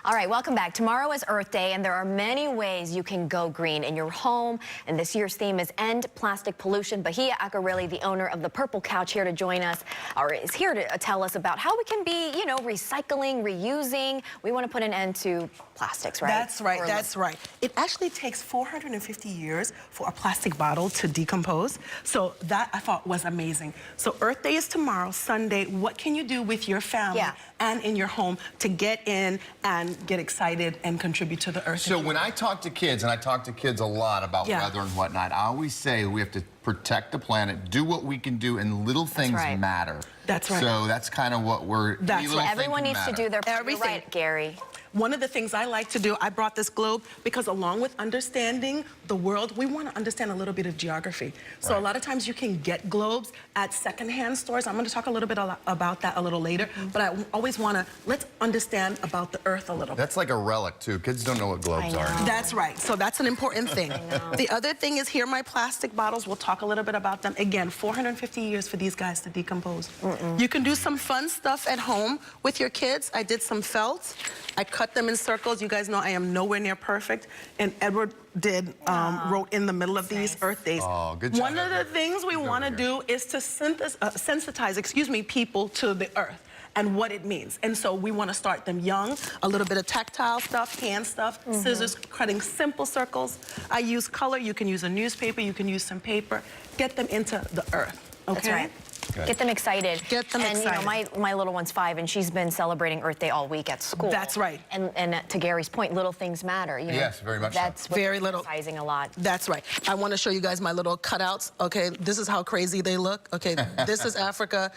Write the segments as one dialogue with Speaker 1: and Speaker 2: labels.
Speaker 1: All right, welcome back. Tomorrow is Earth Day, and there are many ways you can go green in your home. And this year's theme is End Plastic Pollution. Bahia Akerele, the owner of the Purple Couch, here to join us, is here to tell us about how we can be, recycling, reusing. We want to put an end to plastics, right?
Speaker 2: That's right, that's right. It actually takes 450 years for a plastic bottle to decompose. So that I thought was amazing. So Earth Day is tomorrow, Sunday. What can you do with your family and in your home to get in and get excited and contribute to the earth?
Speaker 3: So when I talk to kids, and I talk to kids a lot about weather and whatnot, I always say we have to protect the planet, do what we can do, and little things matter.
Speaker 2: That's right.
Speaker 3: So that's kind of what we're...
Speaker 2: That's right.
Speaker 1: Everyone needs to do their part. You're right, Gary.
Speaker 2: One of the things I like to do, I brought this globe because along with understanding the world, we want to understand a little bit of geography. So a lot of times you can get globes at secondhand stores. I'm going to talk a little bit about that a little later, but I always want to, let's understand about the earth a little bit.
Speaker 3: That's like a relic too. Kids don't know what globes are.
Speaker 2: That's right. So that's an important thing. The other thing is here are my plastic bottles. We'll talk a little bit about them. Again, 450 years for these guys to decompose. You can do some fun stuff at home with your kids. I did some felt. I cut them in circles. You guys know I am nowhere near perfect. And Edward wrote in the middle of these Earth Days.
Speaker 3: Oh, good job.
Speaker 2: One of the things we want to do is to sensitize, people to the earth and what it means. And so we want to start them young, a little bit of tactile stuff, hand stuff, scissors, cutting simple circles. I use color. You can use a newspaper. You can use some paper. Get them into the earth, okay?
Speaker 1: That's right. Get them excited.
Speaker 2: Get them excited.
Speaker 1: My little one's 5, and she's been celebrating Earth Day all week at school.
Speaker 2: That's right.
Speaker 1: And to Gary's point, little things matter.
Speaker 3: Yes, very much.
Speaker 1: That's
Speaker 3: so.
Speaker 2: Very little.
Speaker 1: Emphasizing a lot.
Speaker 2: That's right. I want to show you guys my little cutouts. Okay, this is how crazy they look. Okay, this is Africa.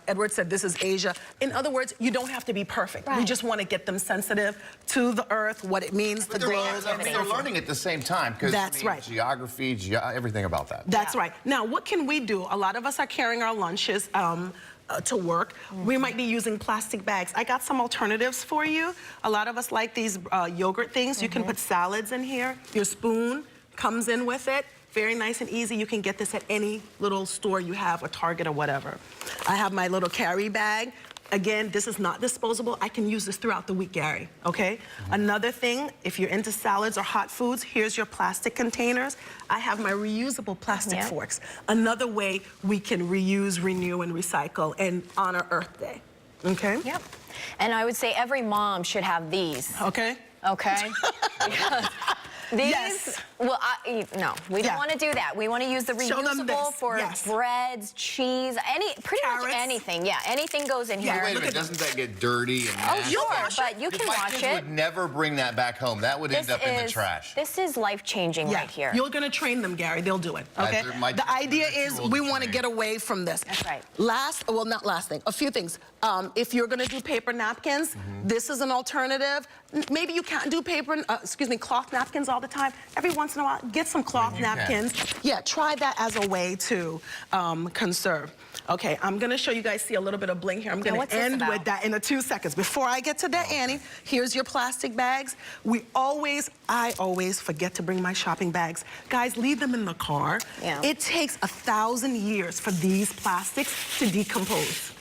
Speaker 2: Edward said this is Asia. In other words, you don't have to be perfect. We just want to get them sensitive to the earth, what it means, the globe.
Speaker 3: They're learning at the same time.
Speaker 2: That's right.
Speaker 3: Geography, everything about that.
Speaker 2: That's right. Now, what can we do? A lot of us are carrying our lunches to work. We might be using plastic bags. I got some alternatives for you. A lot of us like these yogurt things. You can put salads in here. Your spoon comes in with it. Very nice and easy. You can get this at any little store you have, a Target or whatever. I have my little carry bag. Again, this is not disposable. I can use this throughout the week, Gary, okay? Another thing, if you're into salads or hot foods, here's your plastic containers. I have my reusable plastic forks. Another way we can reuse, renew, and recycle and honor Earth Day, okay?
Speaker 1: Yep. And I would say every mom should have these.
Speaker 2: Okay.
Speaker 1: Okay? Because these, well, no, we don't want to do that. We want to use the reusable for breads, cheese, pretty much anything. Yeah, anything goes in here.
Speaker 3: Wait a minute, doesn't that get dirty and nasty?
Speaker 1: Oh, sure, but you can wash it.
Speaker 3: My kids would never bring that back home. That would end up in the trash.
Speaker 1: This is life-changing right here.
Speaker 2: You're going to train them, Gary. They'll do it, okay? The idea is we want to get away from this.
Speaker 1: That's right.
Speaker 2: Well, not last thing, a few things. If you're going to do paper napkins, this is an alternative. Maybe you can't do cloth napkins all the time. Every once in a while, get some cloth napkins. Yeah, try that as a way to conserve. Okay, I'm going to show you guys, see a little bit of bling here. I'm going to end with that in 2 seconds. Before I get to that, Annie, here's your plastic bags. I always forget to bring my shopping bags. Guys, leave them in the car. It takes 1,000 years for these plastics to decompose.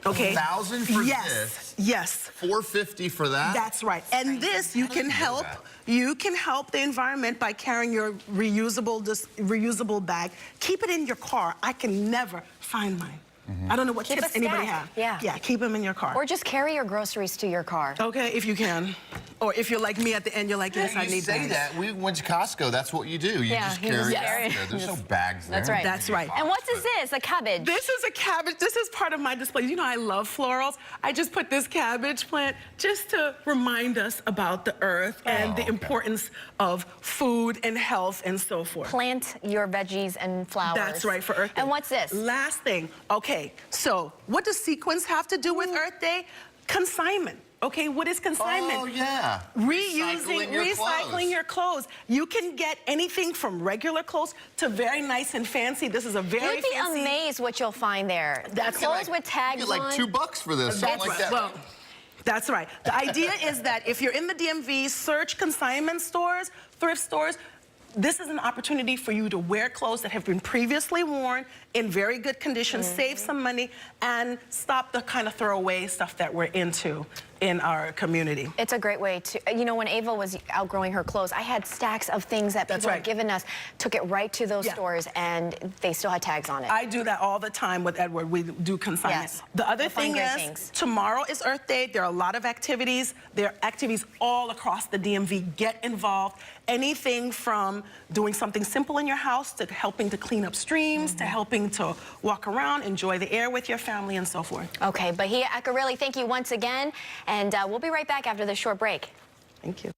Speaker 2: Okay.
Speaker 3: 1,000 for this?
Speaker 2: Yes.
Speaker 3: 450 for that?
Speaker 2: That's right. And this, you can help the environment by carrying your reusable bag. Keep it in your car. I can never find mine. I don't know what tips anybody have. Yeah, keep them in your car.
Speaker 1: Or just carry your groceries to your car.
Speaker 2: Okay, if you can. Or if you're like me at the end, you're like, yes, I need that.
Speaker 3: You say that. We went to Costco. That's what you do. You just carry it. There's no bags there.
Speaker 1: That's right.
Speaker 2: That's right.
Speaker 1: And what is this? A cabbage?
Speaker 2: This is a cabbage. This is part of my display. You know I love florals. I just put this cabbage plant just to remind us about the earth and the importance of food and health and so forth.
Speaker 1: Plant your veggies and flowers.
Speaker 2: That's right, for Earth Day.
Speaker 1: And what's this?
Speaker 2: Last thing. Okay, so what does sequence have to do with Earth Day? Consignment. Okay, what is consignment?
Speaker 3: Oh, yeah.
Speaker 2: Recycling your clothes. You can get anything from regular clothes to very nice and fancy. This is a very fancy...
Speaker 1: You'd be amazed what you'll find there.
Speaker 2: That's
Speaker 1: clothes with tags on.
Speaker 3: You get like $2 for this, something like that.
Speaker 2: Well, that's right. The idea is that if you're in the DMV, search consignment stores, thrift stores. This is an opportunity for you to wear clothes that have been previously worn in very good condition, save some money, and stop the kind of throwaway stuff that we're into in our community.
Speaker 1: It's a great way to, you know, when Ava was outgrowing her clothes, I had stacks of things that people had given us, took it right to those stores, and they still had tags on it.
Speaker 2: I do that all the time with Edward. We do consignment.
Speaker 1: Yes.
Speaker 2: The other thing is, tomorrow is Earth Day. There are a lot of activities. There are activities all across the DMV. Get involved. Anything from doing something simple in your house to helping to clean up streams, to helping to walk around, enjoy the air with your family, and so forth.
Speaker 1: Okay, Bahia Akerele, thank you once again, and we'll be right back after this short break.
Speaker 2: Thank you.